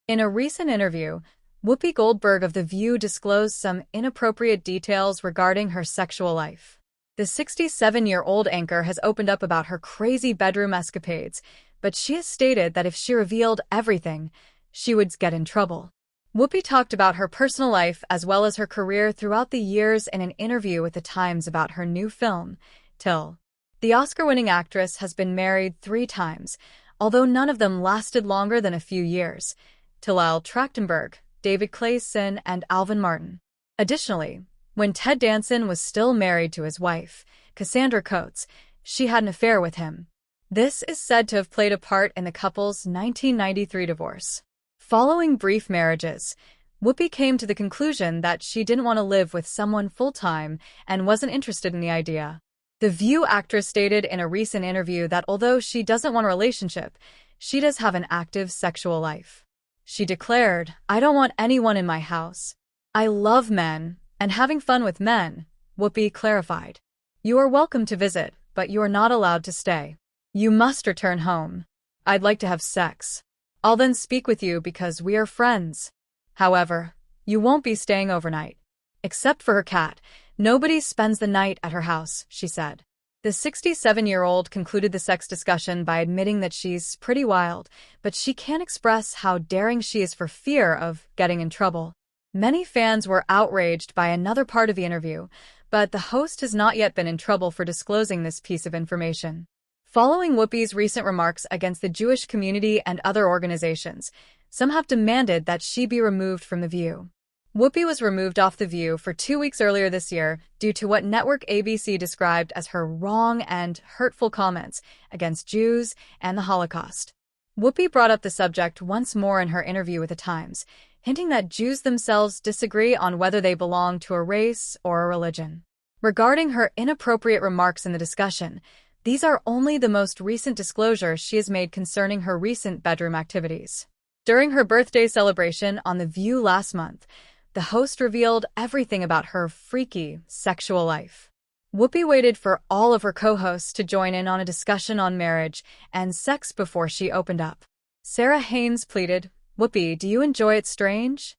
In a recent interview, Whoopi Goldberg of The View disclosed some inappropriate details regarding her sexual life. The 67-year-old anchor has opened up about her crazy bedroom escapades, but she has stated that if she revealed everything, she would get in trouble. Whoopi talked about her personal life as well as her career throughout the years in an interview with The Times about her new film, Till. The Oscar-winning actress has been married 3 times, although none of them lasted longer than a few years. Till Trachtenberg, David Clayson, and Alvin Martin. Additionally, when Ted Danson was still married to his wife, Cassandra Coates, she had an affair with him. This is said to have played a part in the couple's 1993 divorce. Following brief marriages, Whoopi came to the conclusion that she didn't want to live with someone full-time and wasn't interested in the idea. The View actress stated in a recent interview that although she doesn't want a relationship, she does have an active sexual life. She declared, "I don't want anyone in my house. I love men and having fun with men," Whoopi clarified. "You are welcome to visit, but you are not allowed to stay. You must return home. I'd like to have sex. I'll then speak with you because we are friends. However, you won't be staying overnight. Except for her cat, nobody spends the night at her house," she said. The 67-year-old concluded the sex discussion by admitting that she's pretty wild, but she can't express how daring she is for fear of getting in trouble. Many fans were outraged by another part of the interview, but the host has not yet been in trouble for disclosing this piece of information. Following Whoopi's recent remarks against the Jewish community and other organizations, some have demanded that she be removed from The View. Whoopi was removed off The View for 2 weeks earlier this year due to what network ABC described as her wrong and hurtful comments against Jews and the Holocaust. Whoopi brought up the subject once more in her interview with The Times, hinting that Jews themselves disagree on whether they belong to a race or a religion. Regarding her inappropriate remarks in the discussion, these are only the most recent disclosures she has made concerning her recent bedroom activities. During her birthday celebration on The View last month, the host revealed everything about her freaky sexual life. Whoopi waited for all of her co-hosts to join in on a discussion on marriage and sex before she opened up. Sarah Haynes pleaded, "Whoopi, do you enjoy it strange?"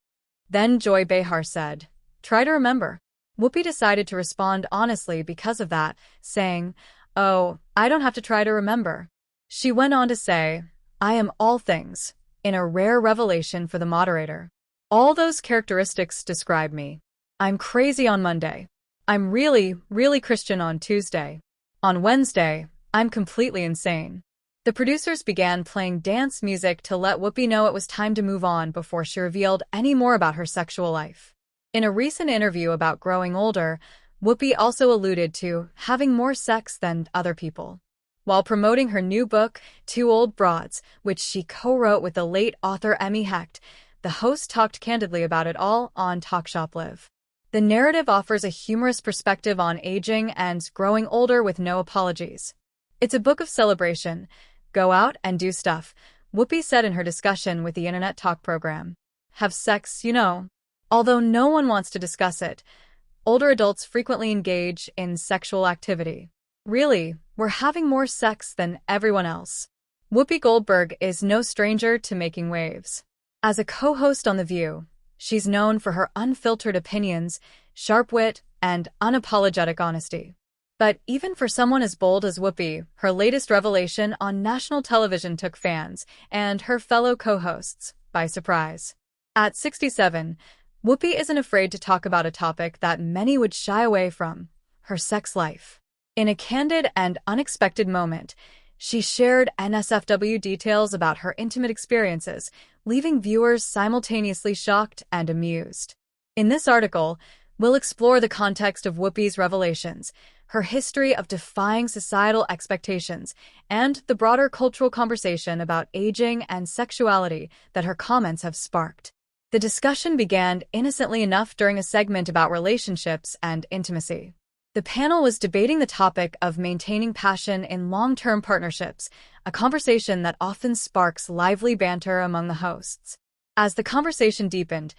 Then Joy Behar said, "Try to remember." Whoopi decided to respond honestly because of that, saying, "Oh, I don't have to try to remember." She went on to say, "I am all things," in a rare revelation for the moderator. "All those characteristics describe me. I'm crazy on Monday. I'm really, really Christian on Tuesday. On Wednesday, I'm completely insane." The producers began playing dance music to let Whoopi know it was time to move on before she revealed any more about her sexual life. In a recent interview about growing older, Whoopi also alluded to having more sex than other people. While promoting her new book, Two Old Broads, which she co-wrote with the late author Emmy Hecht, the host talked candidly about it all on Talk Shop Live. The narrative offers a humorous perspective on aging and growing older with no apologies. "It's a book of celebration. Go out and do stuff," Whoopi said in her discussion with the internet talk program. "Have sex, you know." Although no one wants to discuss it, older adults frequently engage in sexual activity. Really, we're having more sex than everyone else. Whoopi Goldberg is no stranger to making waves. As a co-host on The View, she's known for her unfiltered opinions, sharp wit, and unapologetic honesty. But even for someone as bold as Whoopi, her latest revelation on national television took fans and her fellow co-hosts by surprise. At 67, Whoopi isn't afraid to talk about a topic that many would shy away from, her sex life. In a candid and unexpected moment, she shared NSFW details about her intimate experiences, leaving viewers simultaneously shocked and amused. In this article, we'll explore the context of Whoopi's revelations, her history of defying societal expectations, and the broader cultural conversation about aging and sexuality that her comments have sparked. The discussion began innocently enough during a segment about relationships and intimacy. The panel was debating the topic of maintaining passion in long-term partnerships, a conversation that often sparks lively banter among the hosts. As the conversation deepened,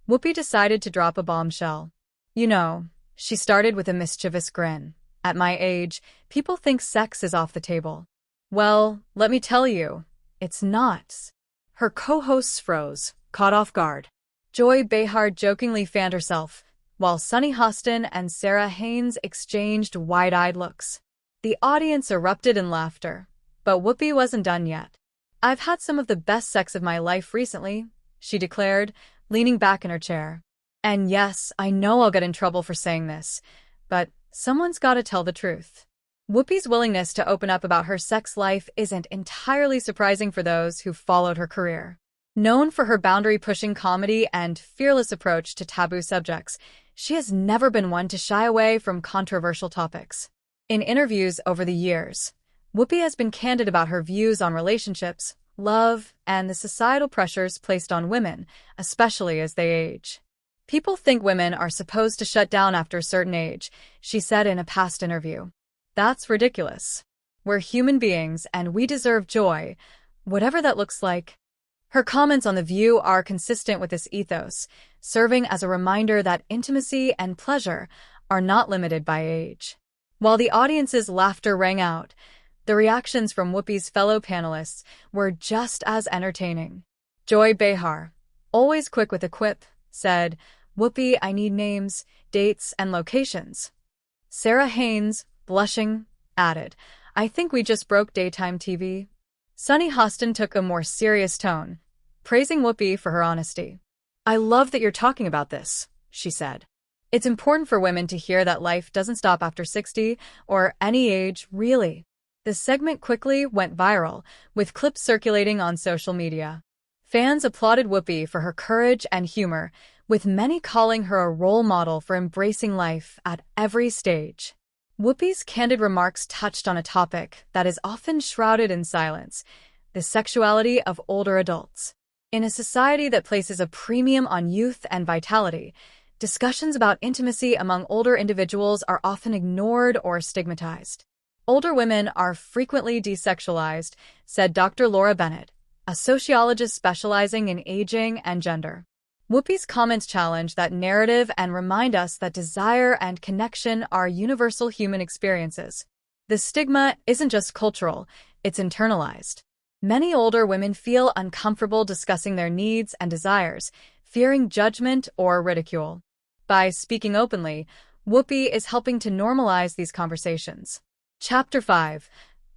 Whoopi decided to drop a bombshell. "You know," she started with a mischievous grin, "at my age, people think sex is off the table. Well, let me tell you, it's not." Her co-hosts froze, caught off guard. Joy Behar jokingly fanned herself, while Sunny Hostin and Sarah Haynes exchanged wide-eyed looks. The audience erupted in laughter, but Whoopi wasn't done yet. "I've had some of the best sex of my life recently," she declared, leaning back in her chair. "And yes, I know I'll get in trouble for saying this, but someone's gotta tell the truth." Whoopi's willingness to open up about her sex life isn't entirely surprising for those who followed her career. Known for her boundary-pushing comedy and fearless approach to taboo subjects, she has never been one to shy away from controversial topics. In interviews over the years, Whoopi has been candid about her views on relationships, love, and the societal pressures placed on women, especially as they age. "People think women are supposed to shut down after a certain age," she said in a past interview. "That's ridiculous. We're human beings and we deserve joy, whatever that looks like." Her comments on The View are consistent with this ethos, serving as a reminder that intimacy and pleasure are not limited by age. While the audience's laughter rang out, the reactions from Whoopi's fellow panelists were just as entertaining. Joy Behar, always quick with a quip, said, "Whoopi, I need names, dates, and locations." Sarah Haynes, blushing, added, "I think we just broke daytime TV." Sunny Hostin took a more serious tone, praising Whoopi for her honesty. "I love that you're talking about this," she said. "It's important for women to hear that life doesn't stop after 60, or any age, really." The segment quickly went viral, with clips circulating on social media. Fans applauded Whoopi for her courage and humor, with many calling her a role model for embracing life at every stage. Whoopi's candid remarks touched on a topic that is often shrouded in silence: the sexuality of older adults. In a society that places a premium on youth and vitality, discussions about intimacy among older individuals are often ignored or stigmatized. "Older women are frequently desexualized," said Dr. Laura Bennett, a sociologist specializing in aging and gender. Whoopi's comments challenge that narrative and remind us that desire and connection are universal human experiences. The stigma isn't just cultural, it's internalized. Many older women feel uncomfortable discussing their needs and desires, fearing judgment or ridicule. By speaking openly, Whoopi is helping to normalize these conversations. Chapter 5.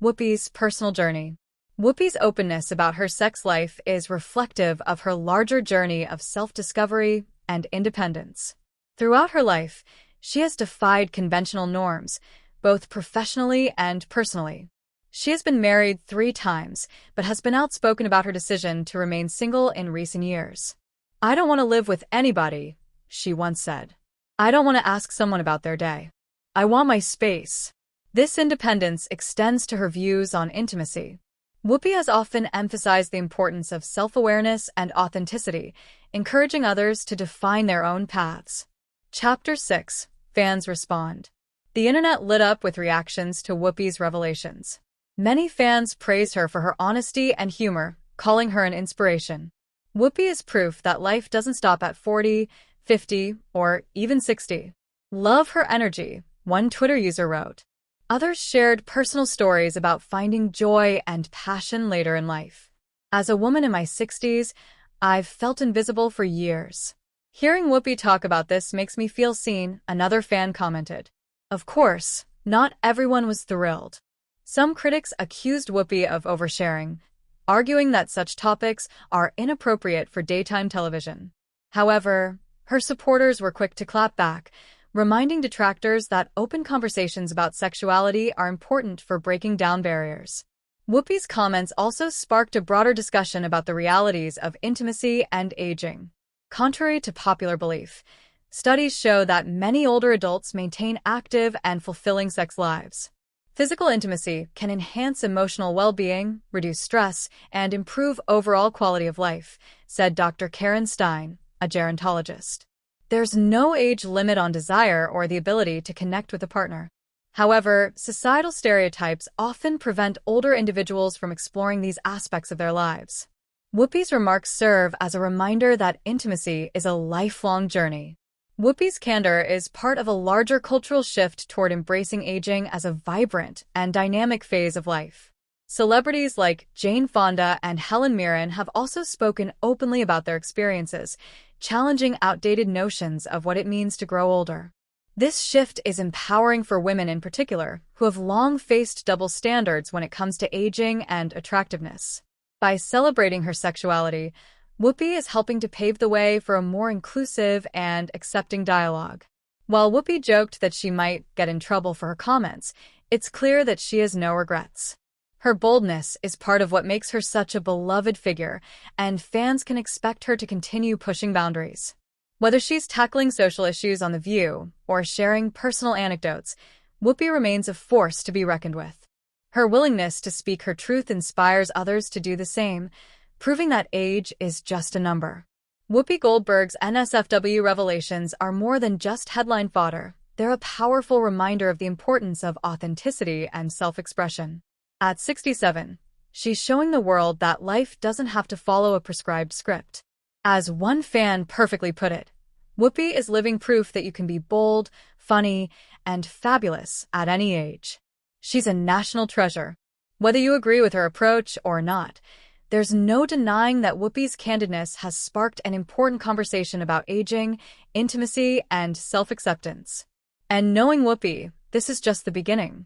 Whoopi's Personal Journey. Whoopi's openness about her sex life is reflective of her larger journey of self-discovery and independence. Throughout her life, she has defied conventional norms, both professionally and personally. She has been married 3 times, but has been outspoken about her decision to remain single in recent years. "I don't want to live with anybody," she once said. "I don't want to ask someone about their day. I want my space." This independence extends to her views on intimacy. Whoopi has often emphasized the importance of self-awareness and authenticity, encouraging others to define their own paths. Chapter 6. Fans respond. The internet lit up with reactions to Whoopi's revelations. Many fans praised her for her honesty and humor, calling her an inspiration. Whoopi is proof that life doesn't stop at 40, 50, or even 60. "Love her energy," one Twitter user wrote. Others shared personal stories about finding joy and passion later in life. "As a woman in my 60s, I've felt invisible for years. Hearing Whoopi talk about this makes me feel seen," another fan commented. Of course, not everyone was thrilled. Some critics accused Whoopi of oversharing, arguing that such topics are inappropriate for daytime television. However, her supporters were quick to clap back, reminding detractors that open conversations about sexuality are important for breaking down barriers. Whoopi's comments also sparked a broader discussion about the realities of intimacy and aging. Contrary to popular belief, studies show that many older adults maintain active and fulfilling sex lives. Physical intimacy can enhance emotional well-being, reduce stress, and improve overall quality of life, said Dr. Karen Stein, a gerontologist. There's no age limit on desire or the ability to connect with a partner. However, societal stereotypes often prevent older individuals from exploring these aspects of their lives. Whoopi's remarks serve as a reminder that intimacy is a lifelong journey. Whoopi's candor is part of a larger cultural shift toward embracing aging as a vibrant and dynamic phase of life. Celebrities like Jane Fonda and Helen Mirren have also spoken openly about their experiences, challenging outdated notions of what it means to grow older. This shift is empowering for women in particular, who have long faced double standards when it comes to aging and attractiveness. By celebrating her sexuality, Whoopi is helping to pave the way for a more inclusive and accepting dialogue. While Whoopi joked that she might get in trouble for her comments, it's clear that she has no regrets. Her boldness is part of what makes her such a beloved figure, and fans can expect her to continue pushing boundaries. Whether she's tackling social issues on The View or sharing personal anecdotes, Whoopi remains a force to be reckoned with. Her willingness to speak her truth inspires others to do the same, proving that age is just a number. Whoopi Goldberg's NSFW revelations are more than just headline fodder. They're a powerful reminder of the importance of authenticity and self-expression. At 67, she's showing the world that life doesn't have to follow a prescribed script. As one fan perfectly put it, Whoopi is living proof that you can be bold, funny, and fabulous at any age. She's a national treasure. Whether you agree with her approach or not, there's no denying that Whoopi's candidness has sparked an important conversation about aging, intimacy, and self-acceptance. And knowing Whoopi, this is just the beginning.